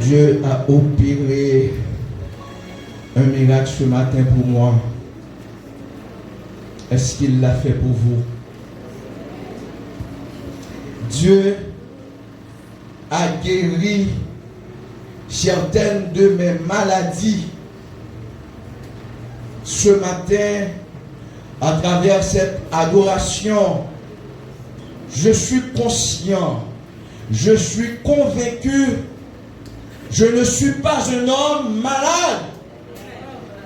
Dieu a opéré un miracle ce matin pour moi. Est-ce qu'il l'a fait pour vous? Dieu a guéri certaines de mes maladies ce matin à travers cette adoration. Je suis conscient, je suis convaincu, je ne suis pas un homme malade,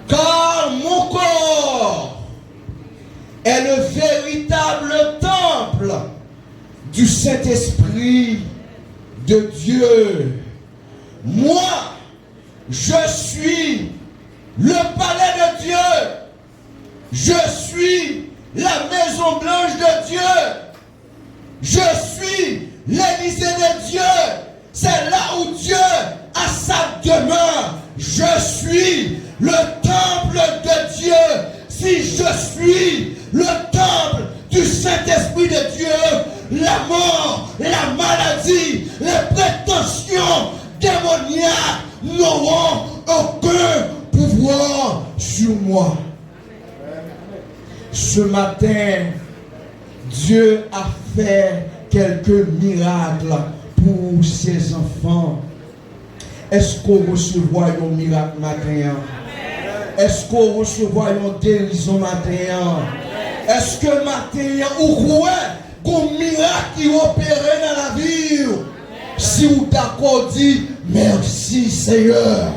car mon corps est le véritable temple du Saint-Esprit de Dieu. Moi, je suis le palais de Dieu. Je suis la maison blanche de Dieu. Je suis l'Élysée de Dieu. C'est là où Dieu a sa demeure. Je suis le temple de Dieu. Si je suis le temple du Saint-Esprit de Dieu, la mort, la maladie, les prétentions démoniaques n'auront aucun pouvoir sur moi. Ce matin, Dieu a fait quelques miracles pour ses enfants. Est-ce qu'on recevra un miracle matin? Est-ce qu'on recevra une guérison matin? Est-ce que matin, ou quoi, qu'on miracle qui opère dans la vie? Si vous d'accord dit, merci Seigneur.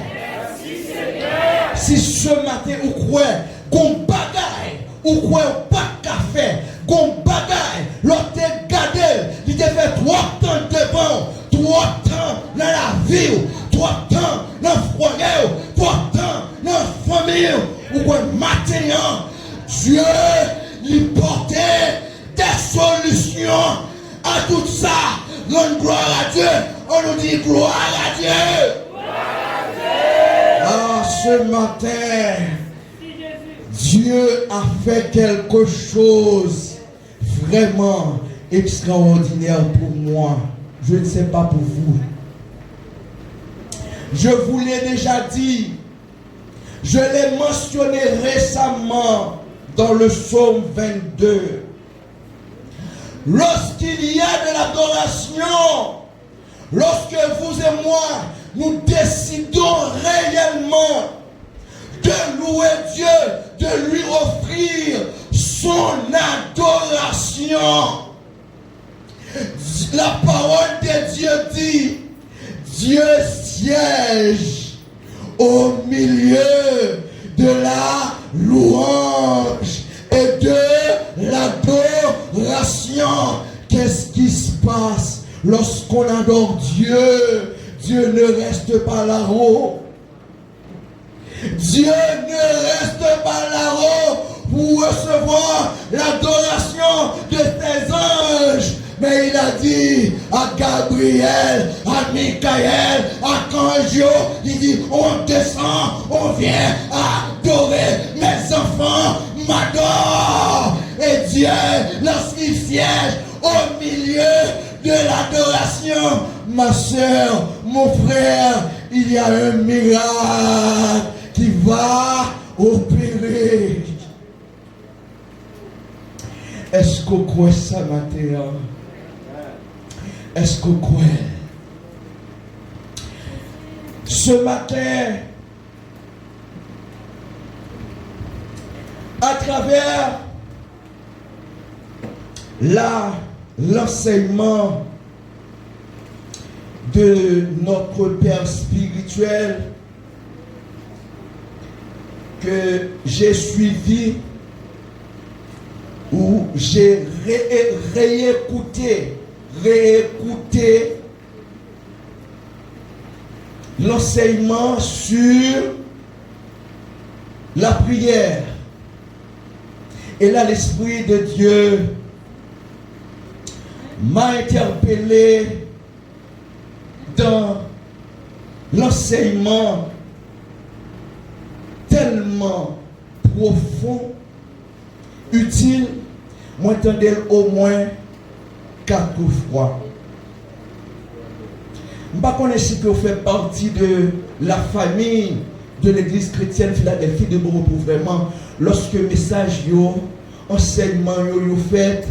Si ce matin, ou quoi, qu'on bagaille, ou quoi, pas café, qu'on bagaille, l'autre gardé, il te fait 3 temps devant, 3 temps dans la vie, 3 temps dans le foyer, 3 temps dans la famille, ou quoi, matin, Dieu, il portait des solutions à tout ça. Donne gloire à Dieu. On nous dit gloire à Dieu. Ah, ce matin, Dieu a fait quelque chose vraiment extraordinaire pour moi. Je ne sais pas pour vous. Je vous l'ai déjà dit. Je l'ai mentionné récemment dans le psaume 22. Lorsqu'il y a de l'adoration, lorsque vous et moi, nous décidons réellement de louer Dieu, de lui offrir son adoration, la parole de Dieu dit, Dieu siège au milieu de la louange et de l'adoration. Qu'est-ce qui se passe lorsqu'on adore Dieu? Dieu ne reste pas là-haut. Dieu ne reste pas là-haut pour recevoir l'adoration de ses anges. Mais il a dit à Gabriel, à Michael, à Kanjo, il dit, on descend, on vient adorer, mes enfants m'adorent. Et Dieu, lorsqu'il siège au milieu de l'adoration, ma soeur, mon frère, il y a un miracle qui va opérer. Est-ce qu'on croit ça matin? Est-ce qu'on croit? Ce matin, à travers l'enseignement de notre Père spirituel que j'ai suivi, où j'ai réécouté l'enseignement sur la prière. Et là, l'Esprit de Dieu m'a interpellé dans l'enseignement tellement profond, utile, moi j'entendais au moins 4 fois. Je ne connais pas si vous faites partie de la famille de l'église chrétienne Philadelphie de Boro pour vraiment, lorsque le message, enseignement, yo fait,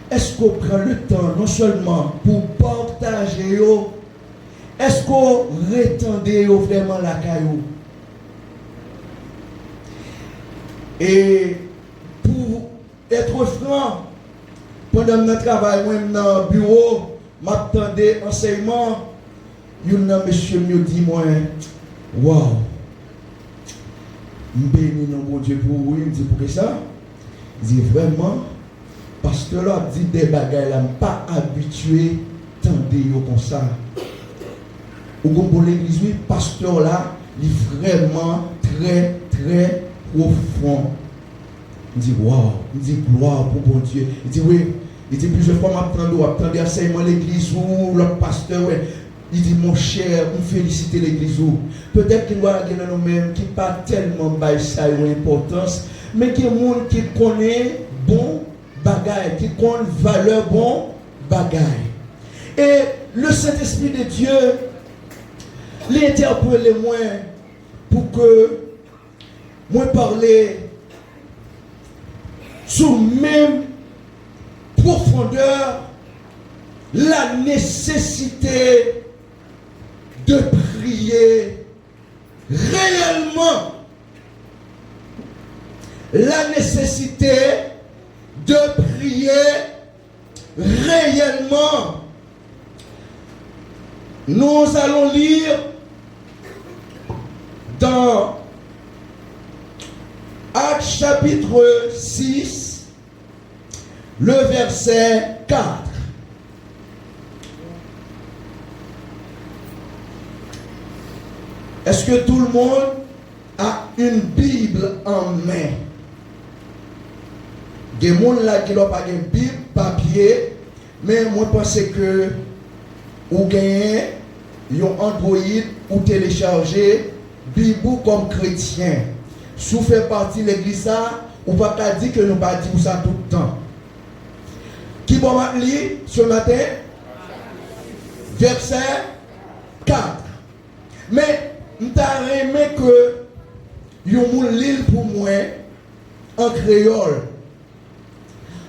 est-ce qu'on prend le temps non seulement pour partager, est-ce qu'on retendait vraiment la caillou? Et pour être franc, pendant notre travail, moi, dans le bureau, m'attendais enseignement, il y a un monsieur me dit, moi, waouh, béni mon Dieu pour vous, il me dit, pour ça? Il dit, vraiment, pasteur là dit des bagages là, pas habitué, tendez comme ça. Ou comme l'église, oui, pasteur là, il est vraiment très, très profond. Il dit, waouh, il dit, gloire pour bon Dieu. Il dit, oui, il dit, plusieurs fois, m'attendais enseignement l'église ou le pasteur, ouais. Il dit, mon cher, on félicite l'église. Peut-être qu'il y a des gens nous-mêmes qui n'ont pas tellement ça ou importance, mais qui monde qui connaît bon bagaille, qui connaît valeur bon bagaille. Et le Saint-Esprit de Dieu l'interpelle moi pour que moi parler sous même profondeur la nécessité de prier réellement. La nécessité de prier réellement. Nous allons lire dans Actes chapitre 6, le verset 4. Est-ce que tout le monde a une Bible en main? Il y a des gens là qui n'ont pas de Bible, papier, mais moi je pense que vous gagnez un Android ou télécharger Bible comme chrétien. Si vous faites partie de l'église, vous ne pouvez pas dire que nous ne pas dire ça tout le temps. Qui va lire ce matin? Verset 4. Mais je aimé que vous lire pour moi en créole.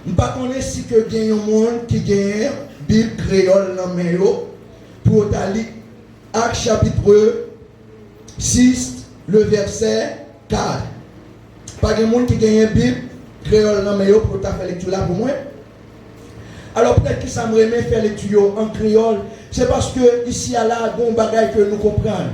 Je ne connais pas si il y a un monde qui a une Bible créole dans le pour lire Actes chapitre 6, le verset 4. Pas de monde qui a une Bible créole dans le pour faire lecture là pour moi. Alors peut-être que ça me remet faire lecture en créole. C'est parce que ici à là, il y a un bagage que nous comprenons.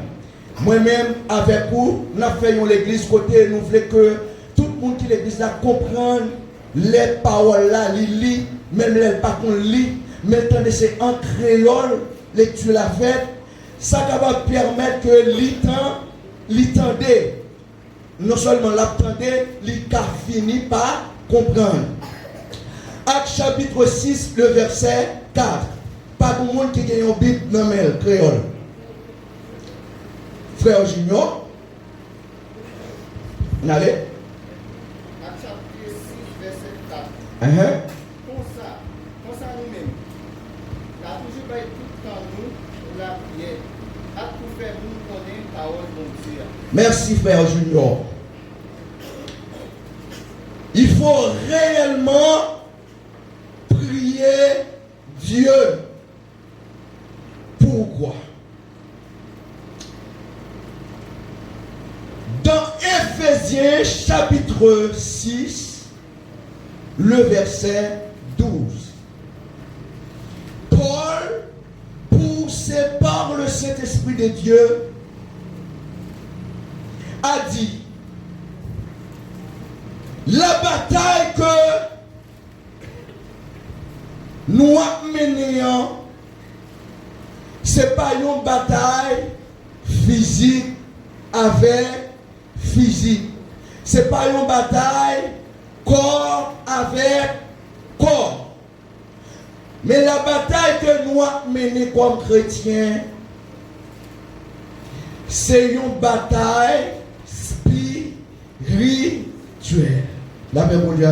Moi-même, avec vous, nous avons fait l'église côté, nous voulons que tout le monde qui l'église là comprenne les paroles là, les lit, même les pas qu'on lit, maintenant c'est en créole, lecture la fête, ça va permettre que l'entendez, non seulement l'attendez, l'ika finit par comprendre. Acte chapitre 6, le verset 4. Pas de monde qui a une Bible dans le créole. Frère Junior, vous allez? Acte chapitre 6, verset 4. Pour ça nous-mêmes, la toujours pas tout le temps nous, la prière, à tout faire nous connaître la parole de Dieu. Merci frère Junior. Il faut réellement prier Dieu. Pourquoi? Dans Éphésiens chapitre 6, le verset 12. Paul, poussé par le Saint-Esprit de Dieu, a dit, la bataille que nous menons, ce n'est pas une bataille physique avec physique. Ce n'est pas une bataille corps avec corps. Mais la bataille que nous menons comme chrétiens, c'est une bataille spirituelle. La paix pour Dieu.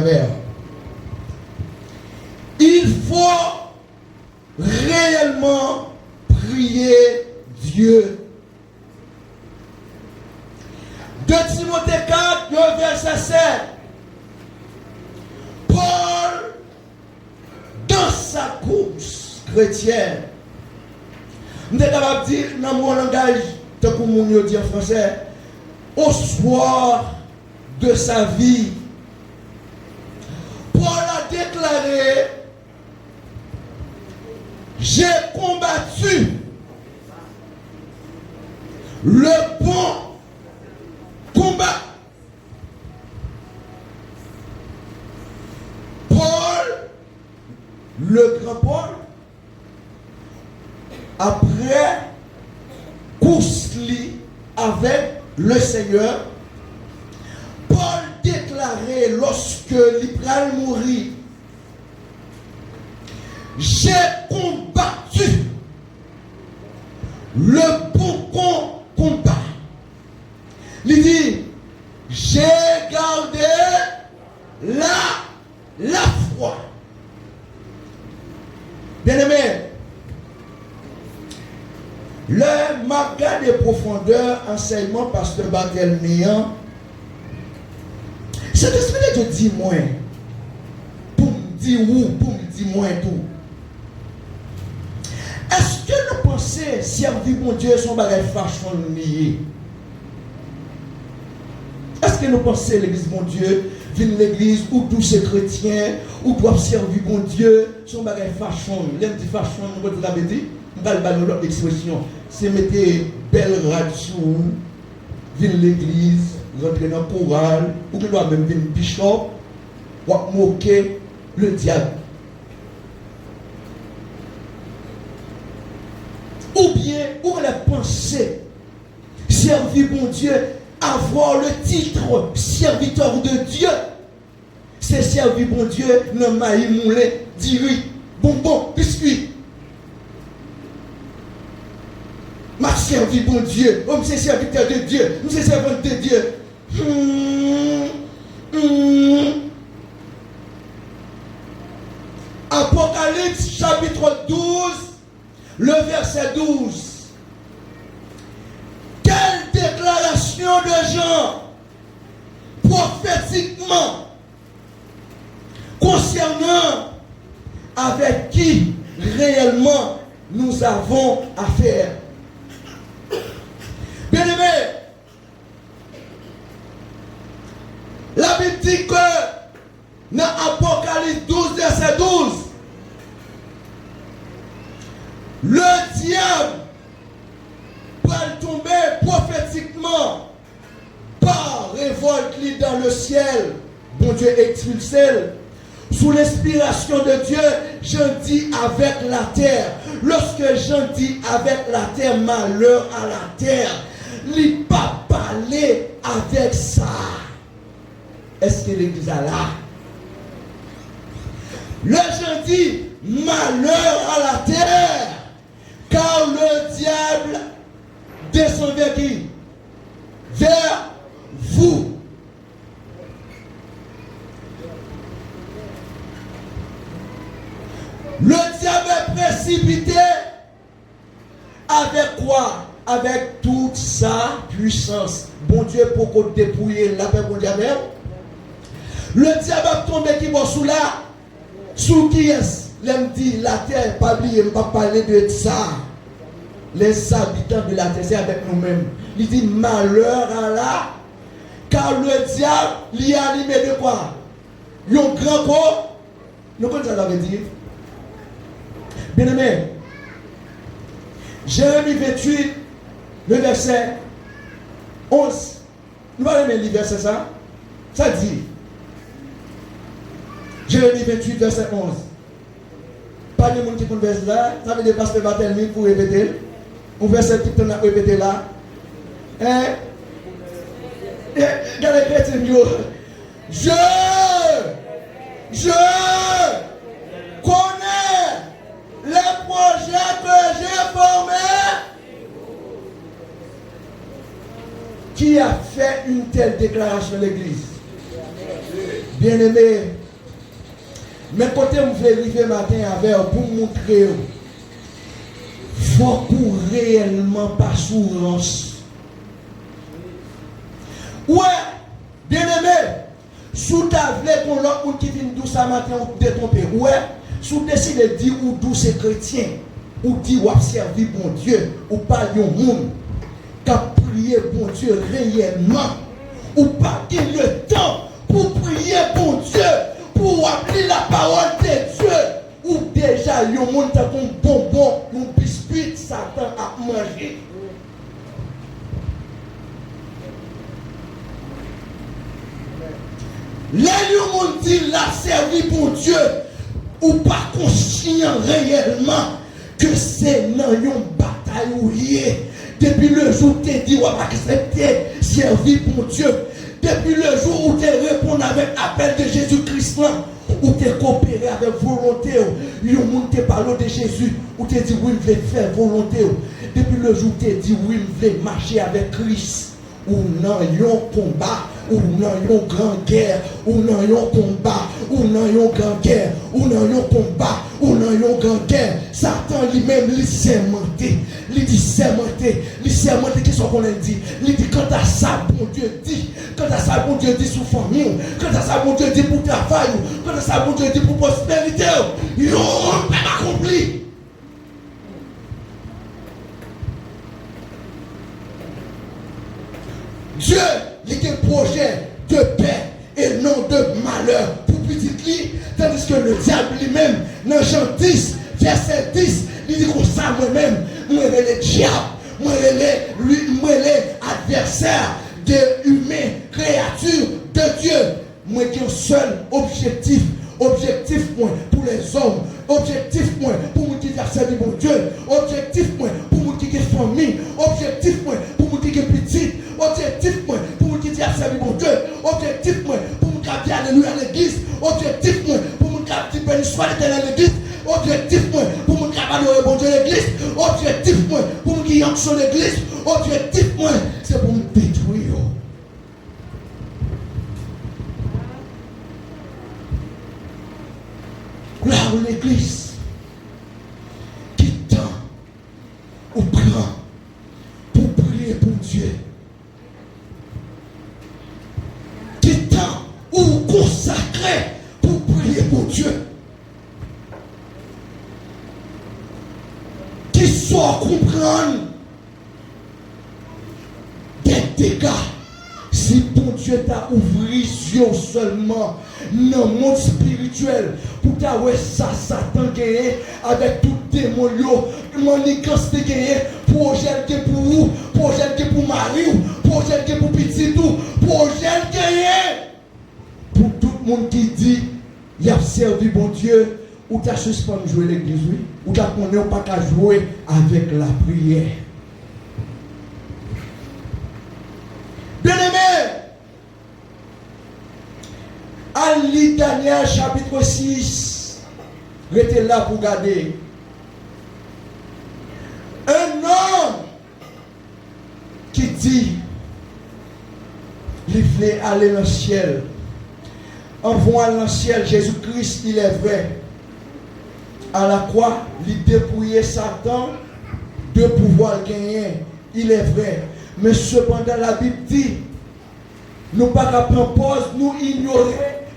Il faut réellement prier Dieu. 2 Timothée 4, verset 7. Paul, dans sa course chrétienne, nous sommes capables de dire, dans mon langage, tant que mon dit en français, au soir de sa vie, Paul a déclaré: j'ai combattu le bon combat. Paul, le grand Paul, après course avec le Seigneur, Paul déclarait lorsque il allait mourir: j'ai combattu le bon combat. Il dit: j'ai gardé la foi. Bien-aimé, le maga de profondeur, enseignement pasteur Barthélemy, cet esprit te dit moins, pour me dire où, pour me dire moins tout. Est-ce que nous pensons servir mon Dieu son bagage fâchon lié? Est-ce que nous pensons l'église mon Dieu, vient l'église où tous ces chrétiens, où doivent servir mon Dieu, son bagage fâchon? L'aime dit fâchon, nous avons dit, nous avons l'autre expression, c'est mettre belle radio, vient l'église, rentrer dans le chorale, ou que nous avons même venir bishop, ou moquer le diable. Ou bien, on a pensé servir mon Dieu, avoir le titre serviteur de Dieu. C'est servir mon Dieu, non maï moulin, diri, bonbon, biscuit. M'a servi mon Dieu, on c'est serviteur de Dieu, nous c'est servant de Dieu. Apocalypse chapitre 12, le verset 12. Quelle déclaration de Jean prophétiquement concernant avec qui réellement nous avons affaire. Bien-aimé, la Bible dit que dans Apocalypse 12, verset 12, le diable va tomber prophétiquement par révolte dans le ciel. Bon Dieu expulsé. Sous l'inspiration de Dieu, j'en dis avec la terre. Lorsque j'en dis avec la terre, malheur à la terre, il ne pas parler avec ça. Est-ce que l'église a là? Le j'en dis malheur à la terre, car le diable descend vers qui? Vers vous. Le diable est précipité avec quoi? Avec toute sa puissance. Bon Dieu, pour qu'on dépouille la paix pour le diable. Le diable a tombé qui va sous là. Sous qui est-ce? L'aime dit la terre, pas oublier, pas parler de ça. Les habitants de la terre, c'est avec nous-mêmes. Il dit malheur à la, car le diable l'y a animé de quoi? Un grand corps. Nous connaissons ça veut dire. Bien aimé, Jérémie 28, le verset 11. Nous allons lire le verset ça. Ça dit, Jérémie 28, verset 11. Pas de monde qui connaît verset là, ça veut dire pasteur Barthélemy pour répéter. Un verset tout le temps à répéter là. Hein? Regardez les chrétiens, je connais les projets que j'ai formés. Qui a fait une telle déclaration à l'église? Bien-aimé, mais côté me vérifier matin avec pour montrer faut qu'on réellement pas assurance. Ouais, bien aimé, sous ta vle qu'on l'autre qui vient d'où ça matin ou détromper. Ouais, sous décide de dire ou d'où c'est chrétien, ou dit ou servir bon Dieu, ou pas yon monde, qu'à prier bon Dieu réellement, ou pas qu'il le temps pour prier bon Dieu, pour appeler la parole de Dieu, ou déjà yon monde t'a ton bonbon, yon biscuit, Satan a mangé. Là, le monde dit la servi pour Dieu, ou pas conscient réellement que c'est dans une bataille où il est. Depuis le jour où tu dit, ou accepter servir pour Dieu, depuis le jour où tu réponds avec l'appel de Jésus-Christ, où tu coopéré avec volonté, il y a un monde qui parle de Jésus, où tu dit, oui, je vais faire volonté. Depuis le jour où tu dit, oui, je vais marcher avec Christ, ou non, il y a un combat. Ou non yon grand guerre, ou non yon combat, ou non yon grand guerre, ou non yon combat, ou non yon grand guerre. Satan lui-même lui sermenté, lui dit sermenté qui sont qu'on dit, lui dit quand à ça bon Dieu dit, quand à ça bon Dieu dit sous famille, quand à ça bon Dieu dit pour travail, quand à ça bon Dieu dit pour prospérité, yon pas accompli. Dieu, il y a un projet de paix et non de malheur pour petit lit, tandis que le diable lui-même, dans Jean 10, verset 10, il dit comme ça, moi-même, moi le diable, moi l'adversaire de humain, créature de Dieu, moi qui ai un seul objectif point pour les hommes, objectif point pour moi qui servir mon Dieu, objectif point pour moi qui est famille, objectif point pour moi qui est petit, objectif point pour moi qui servir mon Dieu, objectif point pour moi qui alléluia à l'église, objectif point pour moi qui béni soit l'éternel à l'église, objectif point pour moi qui adorer mon Dieu à l'église, objectif point pour moi qui entre sur l'église, objectif point c'est pour me détruire. Là où l'église qui tend ou prend pour prier pour Dieu, qui tend ou consacré pour prier pour Dieu, qui soit comprendre des dégâts. Si bon Dieu t'a ouvert les yeux seulement dans le monde spirituel, pour ta ouais ça Satan gagné avec tout démon, manigance de gagné, projet que pour vous, projet que pour mari, projet que pour petit tout, projet gagné pour tout le monde qui dit il a servi bon Dieu, ou t'as suspendu jouer l'église, oui, ou t'as connaît pas qu'à jouer avec la prière. Bien-aimé, à lire Daniel chapitre 6, restez là pour garder. Un homme qui dit, il voulait aller dans le ciel. En voyant dans le ciel, Jésus-Christ, il est vrai. À la croix, il dépouillait Satan de pouvoir gagner. Il est vrai. Mais cependant, la Bible dit, nous ne pouvons pas prendre pause, nous ignorer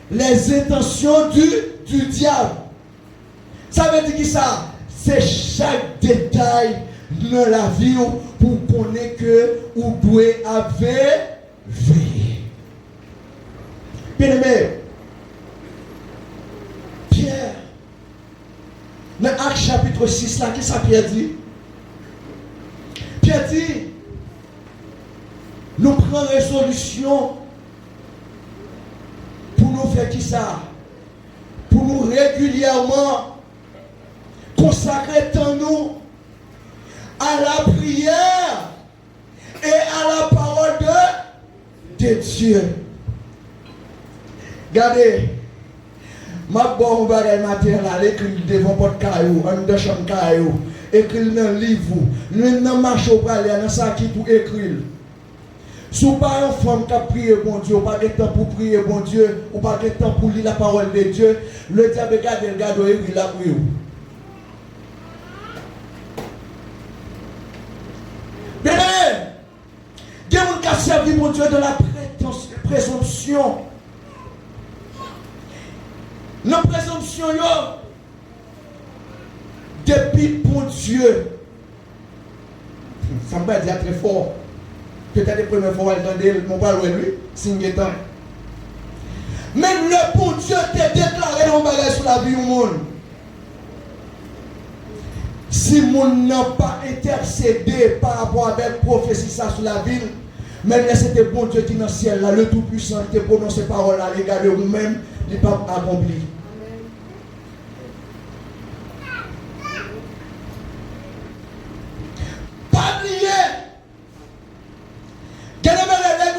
les intentions du diable. Ça veut dire que ça, c'est chaque détail de la vie pour connaître que vous devez avoir veillé. Bien aimé, Pierre, dans Actes chapitre 6, là, qu'est-ce que Pierre dit? Pierre dit, nous prenons résolution pour nous faire qui ça? Pour nous régulièrement consacrer tant nous à la prière et à la parole de Dieu. Regardez, ma bonne bagaille matin là, l'écrit devant votre caillou, en de chambre caillou, écrit dans le livre, nous n'en marchons pas là, dans ça qui pour écrire. Si vous n'avez pas une femme qui a prié bon Dieu, ou pas de temps pour prier bon Dieu, ou pas de temps pour lire la parole de Dieu, le diable regarde et il a prié. a servi mon Dieu dans la présomption. La présomption, depuis bon Dieu, ça me va dire très fort. Peut-être les premières fois, elle entendait mon père lui, signe temps. Même le bon Dieu t'a déclaré un bagage sur la vie du monde. Si mon n'a pas intercédé par rapport à la prophétie ça sur la ville, même là c'était bon Dieu qui est dans le ciel, là, le Tout-Puissant, qui prononce ces paroles là, regardez vous-même, il n'est pas accompli. Pas oublier. Quelqu'un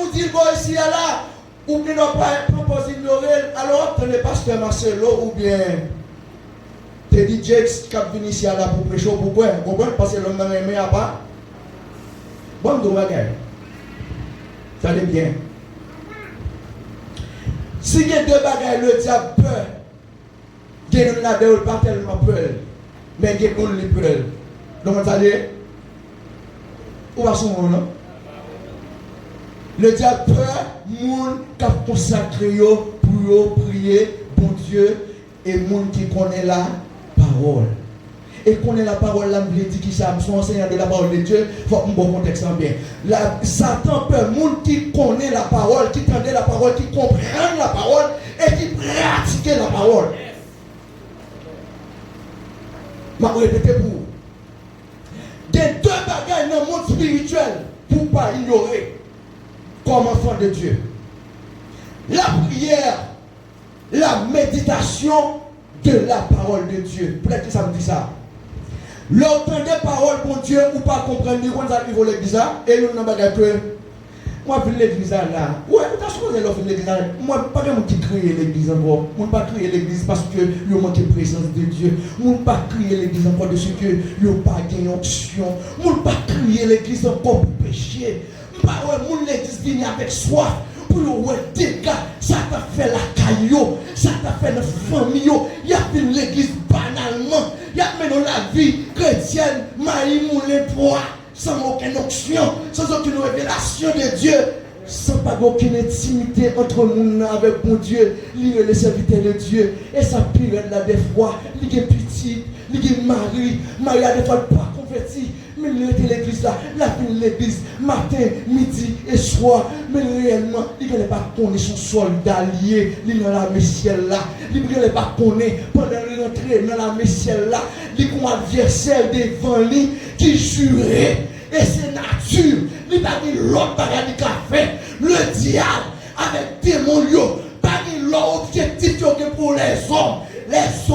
nous dit, bon, ici, là, ou bien on pas proposer ignorer, alors tenez pasteur Marcelo ou bien Teddy Jakes qui vient ici là pour prêcher, pourquoi? Vous comprenez? Parce que l'homme n'a aimé à part. Bon, donc, regarde. Ça allait bien. Si il y a deux bagages, le diable peur. Il y a une là-dedans, pas tellement peur. Mais il y a une peur. Donc, vous allez. Où va son nom? Le diable peur, moun qui a consacré pour prier, bon Dieu, et moun qui connaît la parole. Et connaît la parole, là, je dis qui ça, sont enseignants de la parole de Dieu, il faut un bon contexte bien. Satan peur, moun qui connaît la parole, qui entendait la parole, qui comprend la parole et qui pratique la parole. Je vais répéter pour vous. Il y a deux bagages dans le monde spirituel pour ne pas ignorer comme enfant de Dieu. La prière, la méditation de la parole de Dieu. Peut-être que ça me dit ça. L'entendre des paroles pour Dieu ou pas comprendre quand ça arrive à l'église et nous n'avons pas que moi je l'église là. Ouais, tu as choisi l'offre de l'église là. Moi pas que qui créer l'église encore. Moi pas créer l'église parce que il manque de présence de Dieu. Moi pas créer l'église encore de ce que il pas gagné onction. Moi pas créer l'église encore pour pécher. Pas ouais, mon l'église vient avec soif pour ouais dégâts. Ça t'a fait la caillou, ça t'a fait la famille. Il y a fait l'église banalement. Il y a maintenant la vie chrétienne, maï moulé poids, sans aucune onction, sans aucune révélation de Dieu, sans pas aucune intimité entre nous avec mon Dieu, lié les serviteurs de Dieu. Et ça pire là des fois, il est petit, il est Marie a des fois pas converti. Mais il était l'église là, la fin de l'église, matin, midi et soir. Mais réellement, il ne pas connaître son soldat lié, il est dans la messielle là. Il ne pas connaître pendant l'entrée dans la messielle là. Il est un adversaire devant lui qui jurait. Et c'est nature. Il n'a pas dit l'autre bagage qu'il a fait. Le diable avec démon, pas dit l'autre objectif pour les hommes. Les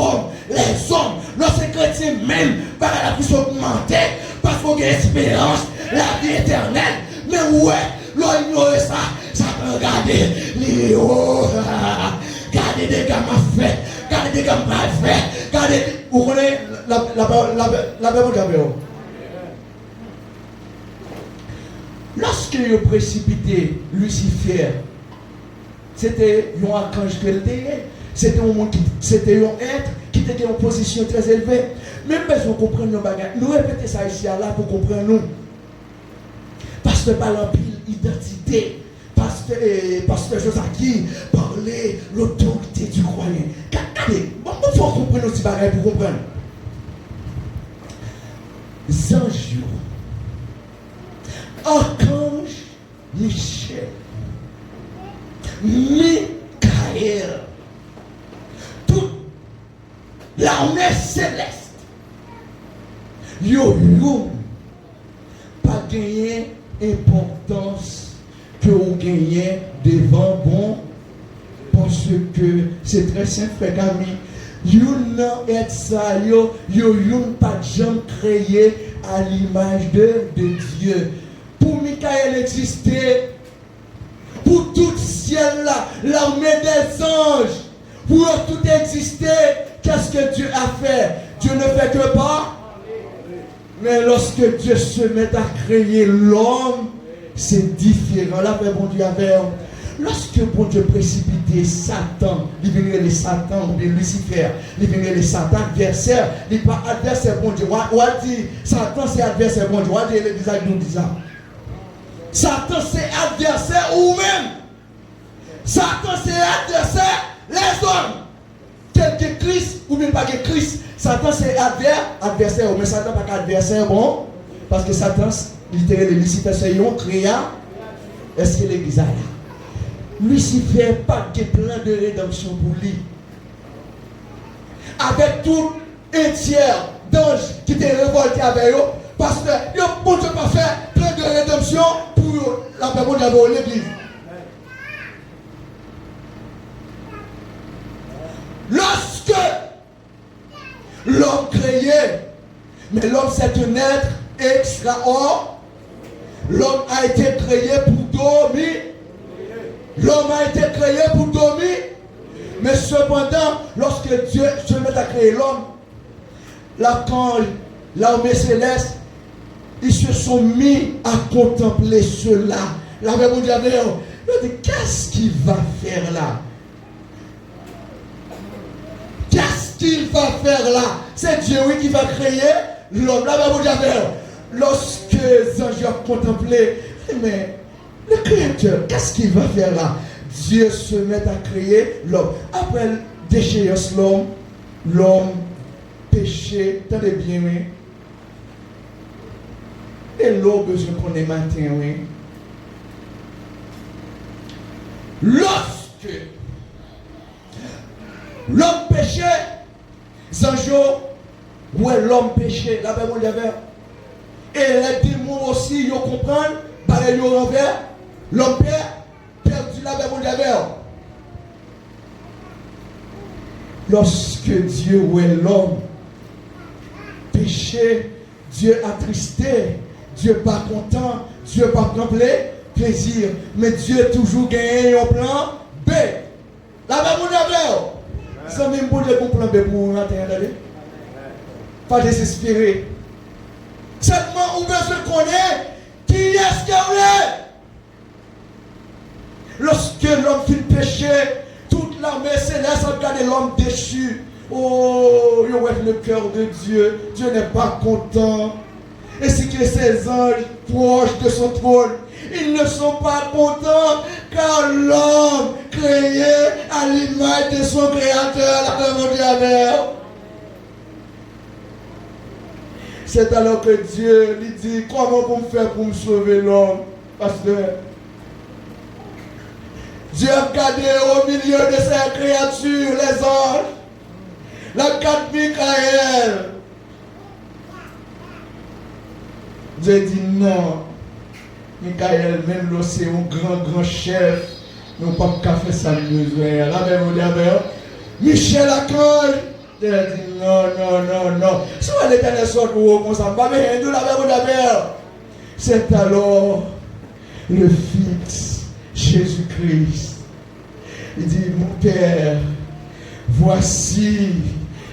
hommes, lorsque chrétiens même, par la puissance augmentée, parce qu'on a espérance, la vie éternelle. Mais ouais, l'on ignore ça, ça peut regarder, regardez des gars mal fait, regardez des gars mal fait, regardez, vous connaissez la Bible. Lorsque il a précipité Lucifer, c'était un archange que était. C'était un être qui était en position très élevée. Même si on comprend nos bagages, nous répétons ça ici là pour comprendre nous. Parce que par l'identité, pasteur Josaki parlait l'autorité du croyant. Regardez, il faut comprendre nos petits bagages pour comprendre. Zanjou, Archange Michel, Michael, l'armée céleste, yo pas gagné importance que vous gagnez devant bon, parce que c'est très simple, frère Camille. Yon et ça, yo pas jamais créé à l'image de Dieu. Pour Michael exister, pour tout le ciel là, l'armée des anges, pour tout exister, qu'est-ce que Dieu a fait? Dieu ne fait que pas. Mais lorsque Dieu se met à créer l'homme, c'est différent. Là, bon Dieu avait. Lorsque bon Dieu précipité Satan, il venait les Satan ou bien Lucifer, il venait les Satan adversaire, il n'est pas adversaire bon Dieu. On dit Satan c'est adversaire bon Dieu. On dit l'église nous dit ça. Satan c'est adversaire ou même. Satan c'est adversaire les hommes. Tel que Christ ou même pas que Christ. Satan c'est adversaire. Mais Satan pas qu'adversaire bon. Parce que Satan, littéralement, Lucifer c'est un créa. Est-ce que l'église a là? Lucifer pas de plan de rédemption pour lui. Avec tout un tiers d'anges qui étaient révoltés avec eux. Parce que ils ne peuvent pas faire plan de rédemption pour la personne de l'église. Lorsque l'homme créé, mais l'homme c'est un être extraordinaire, l'homme a été créé pour dormir. L'homme a été créé pour dormir. Mais cependant, lorsque Dieu se met à créer l'homme, l'archange, l'armée céleste, ils se sont mis à contempler cela. La Bible dit, qu'est-ce qu'il va faire là? Qu'est-ce qu'il va faire là? C'est Dieu oui, qui va créer l'homme. La Bible dit, lorsque les anges ont contemplé, mais le créateur, qu'est-ce qu'il va faire là? Dieu se met à créer l'homme. Après déchéance, l'homme péché, attendez bien, oui. Et l'homme besoin qu'on est matin, oui. Lorsque l'homme péché, Zanjo, ouais, l'homme péché, la Bible dit, et les démons aussi, ils comprennent, par les envers, l'homme perdu la Bible dit, lorsque Dieu ouais l'homme péché, Dieu attristé, Dieu pas content, Dieu pas complet plaisir, mais Dieu toujours gagné un plan B. La Bible dit, ça même pour dire qu'on plan B pour nous attendre. Pas désespérer. Seulement, on veut se connaître qui est-ce qu'on est. Lorsque l'homme fit péché, toute l'armée céleste regarde l'homme déchu. Oh, il ouvre le cœur de Dieu. Dieu n'est pas content. Et c'est que ces anges proches de son trône, ils ne sont pas contents car l'homme créé à l'image de son créateur, la mondiale. C'est alors que Dieu lui dit, comment pour me faire pour me sauver l'homme? Parce que Dieu a regardé au milieu de ses créatures, les anges, la carte Michael. Dieu dit non. Michael, même c'est un grand chef, nous ne pouvons pas faire ça besoin. La même Michel Archange. Dieu dit non. Si on est dans les sortes où on s'en va, mais nous l'avons d'abord. C'est alors le Fils Jésus-Christ. Il dit, mon Père, voici,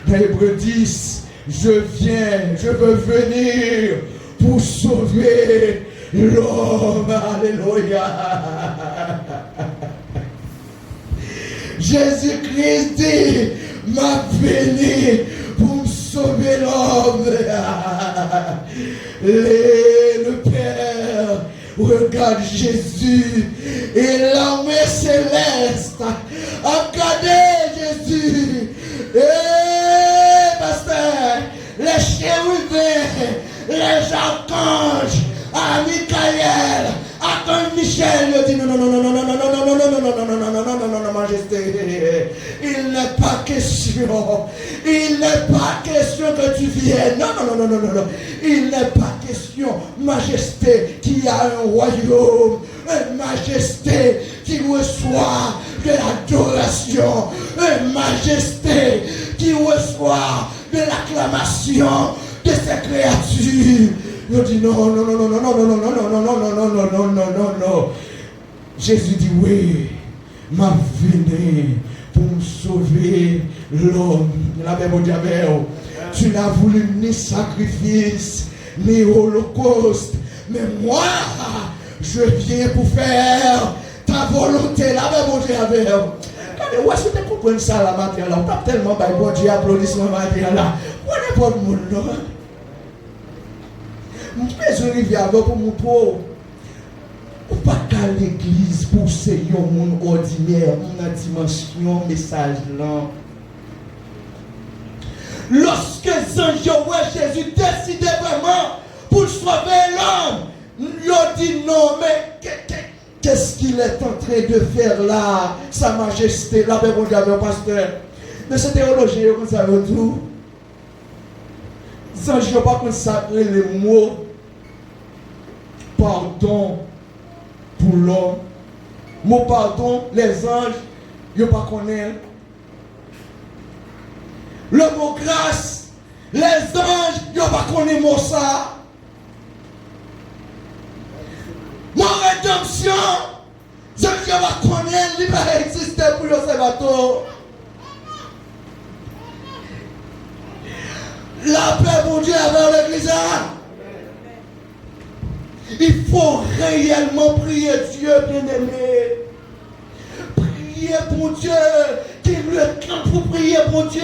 dans Hébreux 10, je veux venir pour sauver l'homme. Alléluia. Jésus-Christ dit, m'a béni pour me sauver l'homme. Le Père regarde Jésus et l'armée céleste. Regardez Jésus. Et pasteur, les chérubins, les archanges, à Michael, à Michel, il dit non, majesté, il n'est pas question que tu viennes, non, il n'est pas question, majesté, qui a un royaume, une majesté qui reçoit de l'adoration, une majesté qui reçoit de l'acclamation de ses créatures. Il dit non. Jésus dit oui, m'a venu pour me sauver l'homme. La Bible dit, tu n'as voulu ni sacrifice, ni holocauste, mais moi, je viens pour faire ta volonté. La Bible dit, regardez, où est-ce que tu comprends ça la matin là? On tape tellement par bon Dieu, applaudissement matin là. Où est pas de monde là? Je vais arriver avec pour mon pauvre. Ou pas qu'à l'église pour c'est un monde ordinaire, une dimension, message là. Lorsque Jésus décidait vraiment pour sauver l'homme, il a dit non, mais qu'est-ce qu'il est en train de faire là, Sa Majesté, la Bible dit avec pasteur. Mais c'est théologie, comme ça, tout. Sans je ne pas consacrer les mots pardon pour l'homme. Mot pardon, les anges, ils ne pas connaissent. Le mot grâce, les anges, ils ne pas connaissent mot ça. Mon rédemption, je ne pas connaître, il va exister pour le Salvador. La paix, mon Dieu, avec l'église. Il faut réellement prier Dieu, bien-aimé. Prier pour Dieu. Qu'il le temps pour prier pour Dieu.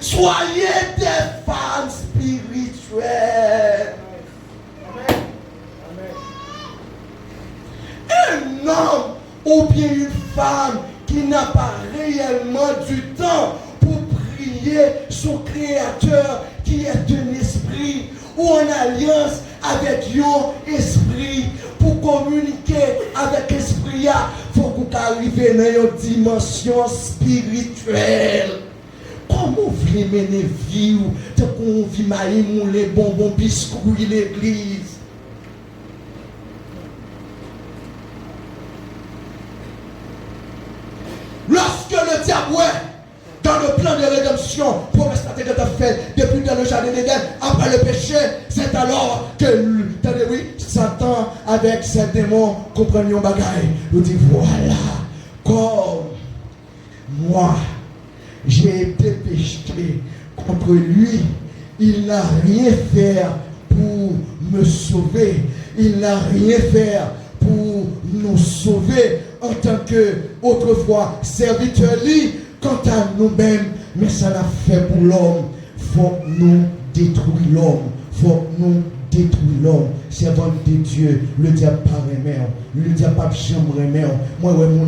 Soyez des femmes spirituelles. Un homme ou bien une femme qui n'a pas réellement du temps pour prier son Créateur qui est un esprit ou en alliance avec un esprit pour communiquer avec l'esprit, il faut qu'on arrive dans une dimension spirituelle. Comment vous voulez mener vie ou tant qu'on vit maïmou les bonbons biscuits l'église? Lorsque le diable dans le plan de rédemption, promesse que tu as fait depuis dans le jardin d'Éden, après le péché, c'est alors que Satan avec ses démons comprennent un bagaille. Il dit voilà, comme moi j'ai été péché contre lui, il n'a rien fait pour me sauver, il n'a rien fait pour nous sauver en tant que autrefois serviteur lui. Quant à nous-mêmes, mais ça l'a fait pour l'homme. Faut nous détruire l'homme. Faut nous détruire l'homme. Servant de Dieu, le diable pas remet. Le diable pas chambre remet. Moi, ouais, mon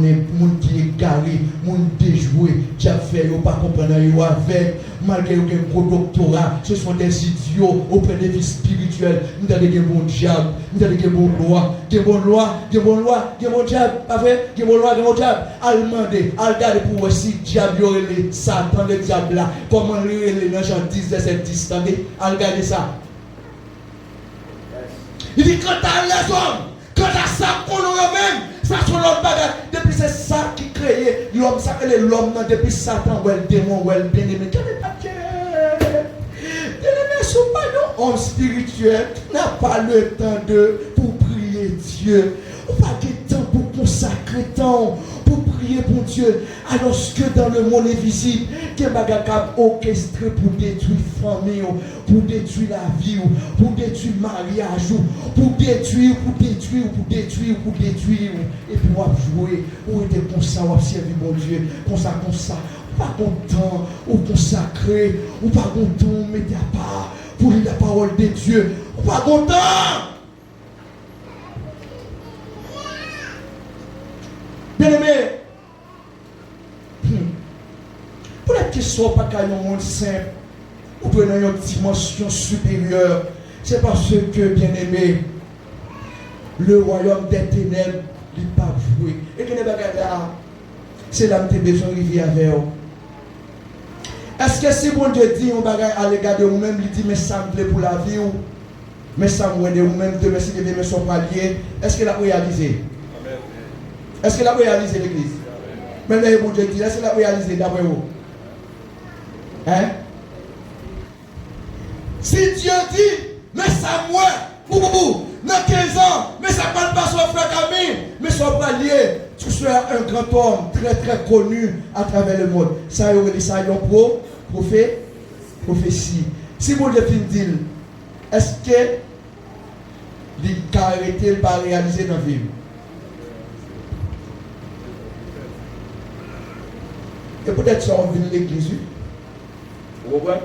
qui est garé, mon déjoué, qui a fait, ou pas comprendre, ou avec, malgré un gros doctorat, ce sont des idiots auprès des vies spirituelles. Nous avons des bons diables, nous avons des bons lois, des bonnes lois, des bonnes lois, des bons diables, pas vrai, des bonnes lois, des bons diables. À demander, à regarder pour voir si diable y aurait les Satan, le diable là, comment les gens disent de cette distance, à regarder ça. Il dit, quant à les hommes, quant à ça qu'on a même, ça sont l'autre bagage. Depuis c'est ça qui crée l'homme, ça crée l'homme, depuis Satan, ou le démon, ou le bien-aimé. Quel est pas Dieu? Bien-aimé, ce n'est pas un homme spirituel qui n'a pas le temps pour prier Dieu. On n'a pas de temps pour consacrer temps, pour prier pour Dieu. Alors que dans le monde invisible, qui est orchestré pour détruire la famille, pour détruire la vie, pour détruire le mariage, pour détruire. Et pour jouer, ou être comme ça, ou servir mon Dieu, comme ça. Pas content, ou consacré, ou pas content, mettez à part pour lire la parole de Dieu. Ou pas content. Bien-aimé, pour la question pas qu'il y a un monde simple, ou dans une dimension supérieure, c'est parce que, bien-aimé, le royaume des ténèbres n'est pas joué. Et que les bagages là, c'est là que tu as besoin de vivre avec eux. Est-ce que si bon Dieu dit un bagage à l'égard de vous-même, il dit mais ça me plaît pour la vie ou mais ça me de vous-même, demain si les deux sont pas liés, est-ce qu'il a réalisé? Est-ce qu'il a réalisé l'église? Mais là, bon Dieu dit, est-ce qu'il a réalisé d'après vous? Hein? Si Dieu dit, mais ça moi, dans 15 ans, mais ça ne parle pas sur frère Camille, mais ça pas lié. Tu seras un grand homme très très connu à travers le monde. Ça y est, ça y est, prophétie. Si mon Dieu dit, est-ce que les caractères ne pas réaliser dans la vie? Et peut-être ça on vient de l'église. Vous comprenez?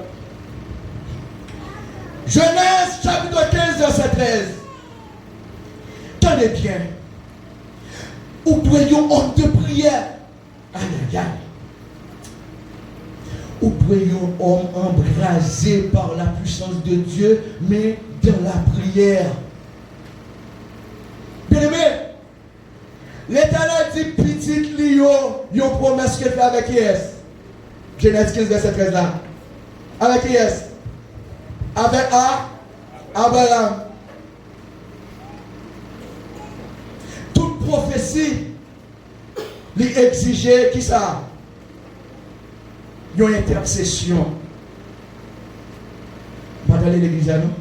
Genèse chapitre 15, verset 13. Tenez bien. Ou doit un homme de prière. Aïe, aïe, aïe. Ou doit un homme embrasé par la puissance de Dieu, mais dans la prière. Bien aimé, l'Éternel dit petit Lio, yon promesse qu'il fait avec Yes. Genèse 15, verset 13 là. Avec Yes. Avec Abraham. Toute prophétie lui exigeait qui ça? Une intercession. Pas dans l'église là, non?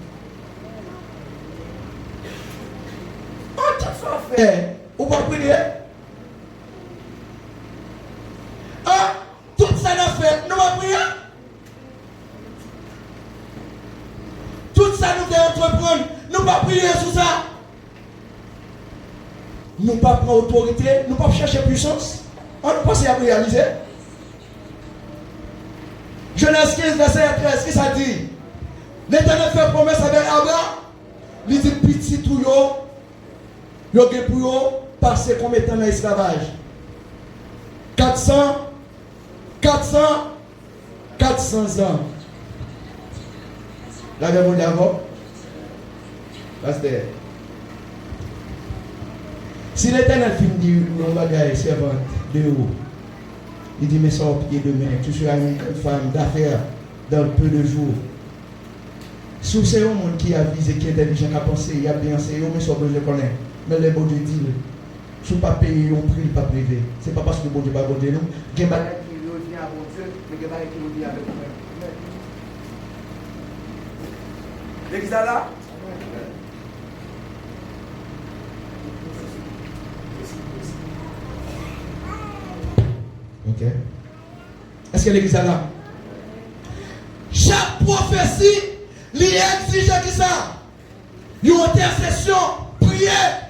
En tout ça fait, ou pas prier? Ah, tout ça n'a fait, nous pas prier? Tout ça nous devons entreprendre, nous pas prier sur ça. Nous pas prendre autorité, nous pas chercher puissance. On nous pense à réaliser. Genèse 15, verset 13, qui ça dit? L'Éternel fait promesse avec Abraham. Il dit petit tout yo gen pour yo passer combien de temps dans l'esclavage? 400 ans. La même d'abord. Pasteur. Si l'Éternel finit de dire non bagaille servante de haut, il dit mais ça au pied demain, tu seras une femme d'affaires dans peu de jours. Si c'est un monde qui a visé, qui est intelligent, qui a pensé, il a bien enseigné, mais ça je connais. Mais le bon Dieu dit, si vous ne payez pas payer, on prie, pas privé. Ce n'est pas parce que le bon Dieu va bondir nous. Il y a des bagages qui reviennent à bon Dieu, mais il y a des bagages qui reviennent avec nous. L'église là? Ok. Est-ce que l'église est là? Chaque prophétie, lui exige qui ça? Une intercession, prière.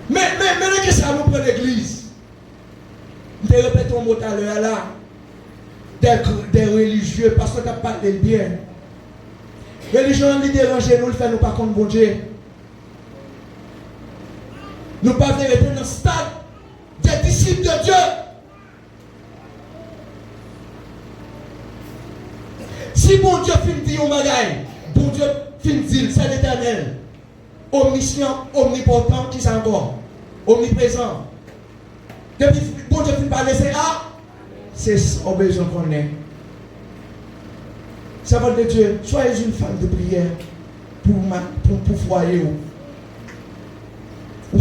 Mais qu'est-ce que nous prend l'église? Je répète un mot tout à l'heure là. Des religieux, parce que tu as parlé bien. Religion, nous dérange, nous le fait, nous par contre, bon Dieu. Nous ne pouvons pas être dans le stade des disciples de Dieu. Si bon Dieu finit dire au bagaille, bon Dieu finit dire, c'est l'Éternel. Omniscient, omnipotent, qui c'est encore? Omniprésent. Depuis bon Dieu finit par laisser c'est au besoin qu'on est. Servante de Dieu, soyez une femme de prière pour foyer. Ou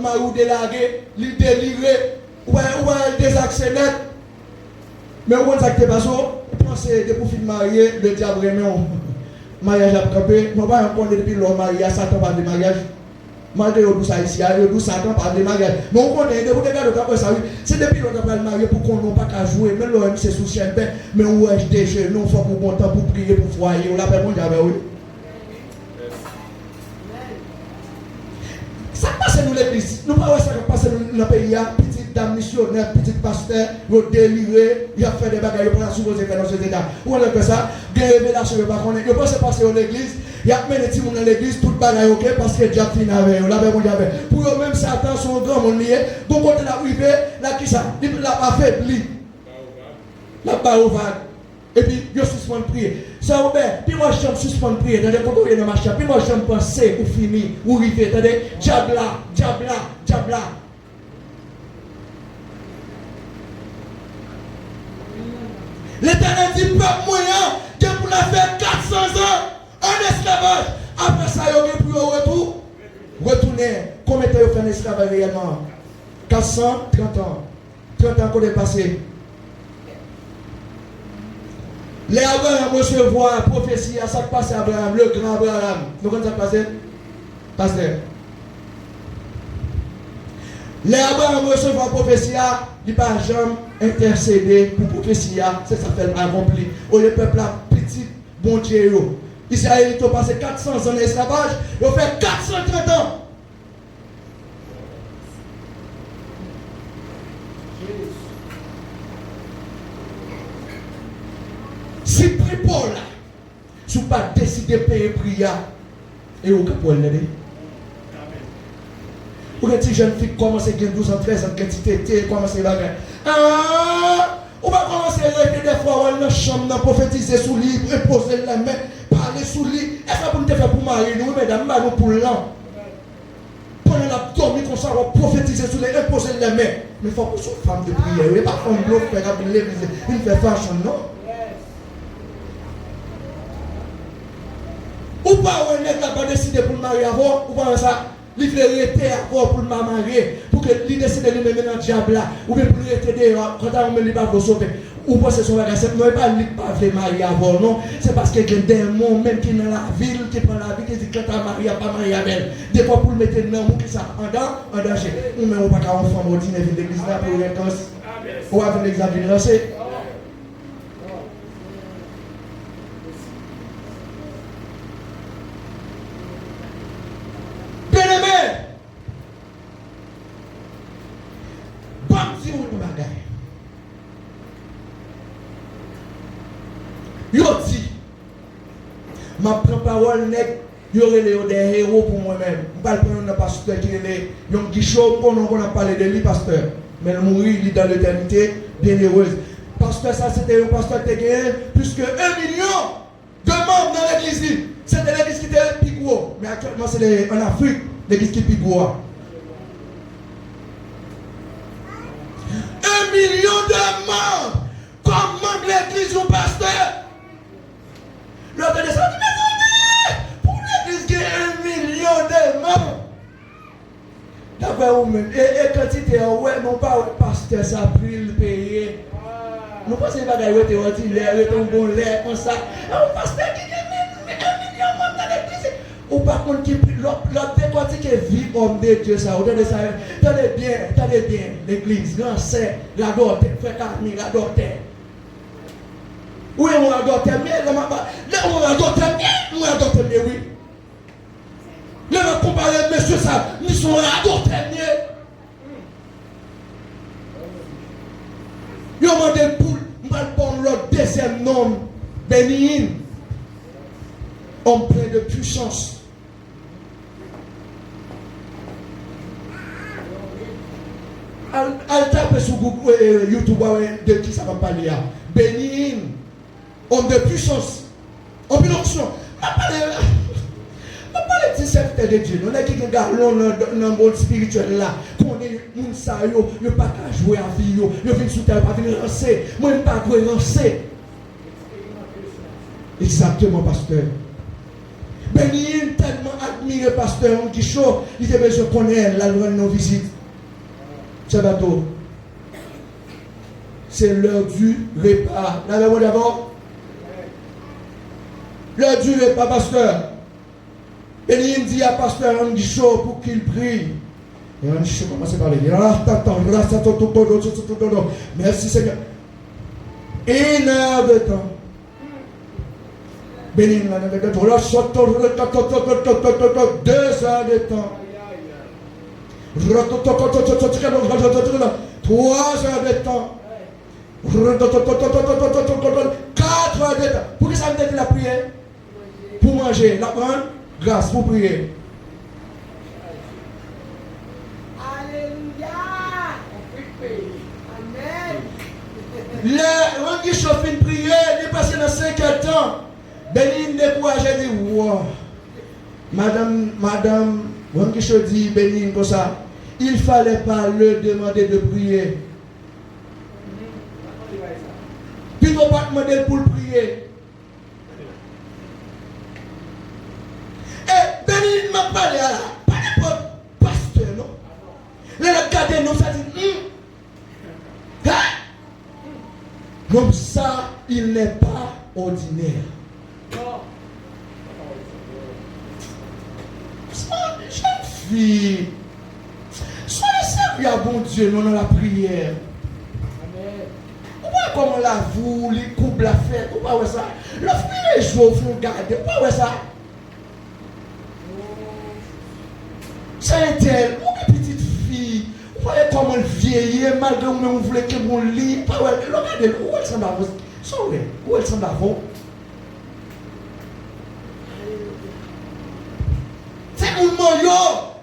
Marou délagué, lui déliré, ou désaccéléré. Mais où est-ce que tu as pensé que pour finir marié, le diable remet un mariage à camper. Nous ne pouvons pas depuis le mariage, Satan parle de mariage. Malgré que ça ici, Satan parle de mariage. Mais on connaît, vous regardez le ça, c'est depuis le temps marié pour qu'on n'ait pas qu'à jouer. Mais l'homme, c'est souci, mais on est déjà, nous, il faut pour bon temps pour prier, pour foyer. On l'appelle mon diable, oui. Ça passe nous l'église. Nous ne pouvons pas passer dans le pays. Petite dame missionnaire, petit pasteur, ils déliré, ils ont fait des bagages, ils ont supposé faire dans ce état. Où on a fait ça? Des révélations, ils ne peuvent pas passer dans l'église. Il y a mené des gens dans l'église, tout le bagaille, ok, parce que Dieu finit avec eux. Pour eux même, Satan, son grand monde lié. Donc, quand il a arrivé, là, qui ça? Il l'a affaibli. La barre au vague. Et puis, je suspends de prier. Ça, Robert, puis moi, je suspends de prier. Attendez, quand vous êtes dans ma chambre, puis moi, je penser pour finir, ou arriver. Attendez, diabla. L'Éternel dit, peuple moyen, Dieu pour la faire 400 ans en esclavage. Après ça, il y a pour retourner. Combien de temps il fait un esclavage réellement? 430 ans. 30 ans qu'on est passé. Les Abraham recevoir la prophétie à ça qui passe à Abraham, le grand Abraham. Nous connaissons ça passé? Pasteur. Les Abraham recevoir la prophétie, il ne va jamais intercéder pour la prophétie, c'est ça fait accompli. Au le peuple là, petit, bon Dieu. Israël, ils ont passé 400 ans d'esclavage, ils ont fait 430 ans. Si pris Paul, Si vous pas décidé de payer prière, et vous pouvez l'aider. Pour que les jeunes filles commencent à 12 ans, 13 ans, quand ils commencent à bagarre. On va commencer à rester des fois dans la chambre, prophétiser sous lui, poser la main, parler sous lui. Est-ce que vous ne faites pour marier nous, mesdames, nous pour l'an? Pendant la dormir comme ça, on va prophétiser sous les imposer la main. Mais il faut que ce soit femme de prière. Il n'y a pas femme de faire l'église. Il fait fashion, non? Ou pas, on n'a pas décidé pour le marier avant, ou pas ça? Il veut rester encore pour le marier, pour que lui décide de lui mettre dans le diable là, ou bien pour lui rester dehors, quand on ne lui pas sauver. Ou pas c'est son bagage, non, pas lui pas veut marier avant, non. C'est parce qu'il y a des démons, même qui est dans la ville, qui prend la vie, qui dit que tu as marié, pas marié avec elle. Des fois pour le mettre dans le monde, qui ça en danger. Ou même on pas qu'à une femme ordinaire de l'église là pour les danses. Ou avec l'examen lancé. Yo dit, ma prends parole nèg, yo relé des héros pour moi-même. Je parle pas un pasteur qui est un guichot, on a parlé de lui pasteur, mais il mourit il est dans l'éternité bienheureuse. Pasteur ça c'était un pasteur qui a gagné plus que 1 million de membres dans l'église. C'était l'église qui était plus gros, mais actuellement c'est en Afrique l'église qui est plus gros. 1 million de membres. Comment l'église ou pasteur? L'autre descend dit, mes amis, pour l'église qui a 1 million de membres. D'après vous-même, et quand il était ouais, non pas le pasteur, ça a pris le payer. Nous pensons pas qu'il était ordinaire, il était un bon lait, comme ça. Un pasteur qui a 1 million de membres dans l'église. Ou par contre, l'autre décortique est vie homme de Dieu, ça. Tenez bien, l'église, l'ancien, la docteur, frère Camille, la docteur. Oui, on a adopté mieux, on a adopté mieux, oui. Là, on a comparé monsieur ça, nous sommes adoptés mieux. Nous avons demandé pour le deuxième nom, Bénin, homme plein de puissance. Elle tape sur Google, YouTube, de qui ça va parler. Bénin. Homme de puissance, homme d'onction. Je parle de serviteur de Dieu. Nous avons qui galon dans le monde spirituel là. Qu'on est moun sa yo, yo pas qu'à jouer à vie yo, yo vinn sous terre pas venir lancer. Moi je pas jouer lancer. Exactement pasteur. Béni tellement admiré pasteur on qui chaud, il a besoin qu'on ait la loi de nos visites. C'est bateau. C'est l'heure du repas. L'avez-vous d'abord? L'heure du repas, pasteur. Et il dit à pasteur Andy Shaw pour qu'il prie. Et Andy Shaw commence à parler. Merci Seigneur. 1 heure de temps. Béni la 2 heures de temps. 3 heures de temps. 4 heures de temps. Pour qui ça me dit la prière? Pour manger, la prendre, grâce pour prier. Alléluia. Amen. Le qui chauffe une prière, il est passé dans 5 heures de temps. Béni découragé dit, wow. Madame, on qui chauffe dit, béni comme ça. Il ne fallait pas le demander de prier. Puis on va demander pour prier. Et Béni m'a parlé à la, pas n'importe pasteur, non? Là, regardez, nous, ça dit, comme ça, il n'est pas ordinaire. Jeune fille, soyez sérieux à bon Dieu, non, dans la prière. Comment la vous, les couples la fête, ou pas ça? Le fruit les jours, vous gardez, ou pas ça? C'est un tel, ou une petite fille, vous voyez comment elle vieillit, malgré que vous voulez que vous lit, regardez, où elle s'en va, où elle s'en va,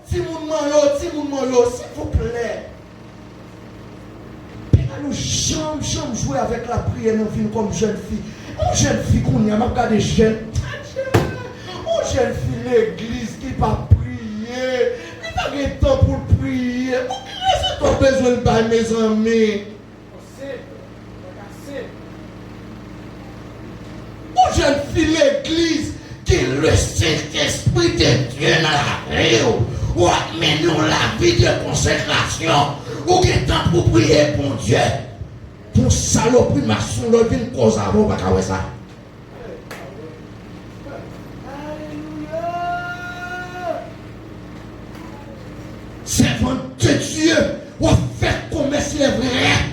s'il vous plaît. Nous jamais jouer avec la prière dans film comme jeune fille. Une jeune fille qu'on y a regardé des jeunes. Une jeune fille l'église qui va prier. Il n'a pas de temps pour prier. Qu'est-ce que tu as besoin de mes amis? Une jeune fille l'église qui le Saint-Esprit de Dieu dans la vie. Ou mais nous la vie de consécration. Ou qui est temps pour prier pour Dieu. Pour saloperie maçon, le vin cause à vous, pas qu'à ça. Servant de Dieu, ou faire commerce les vrais.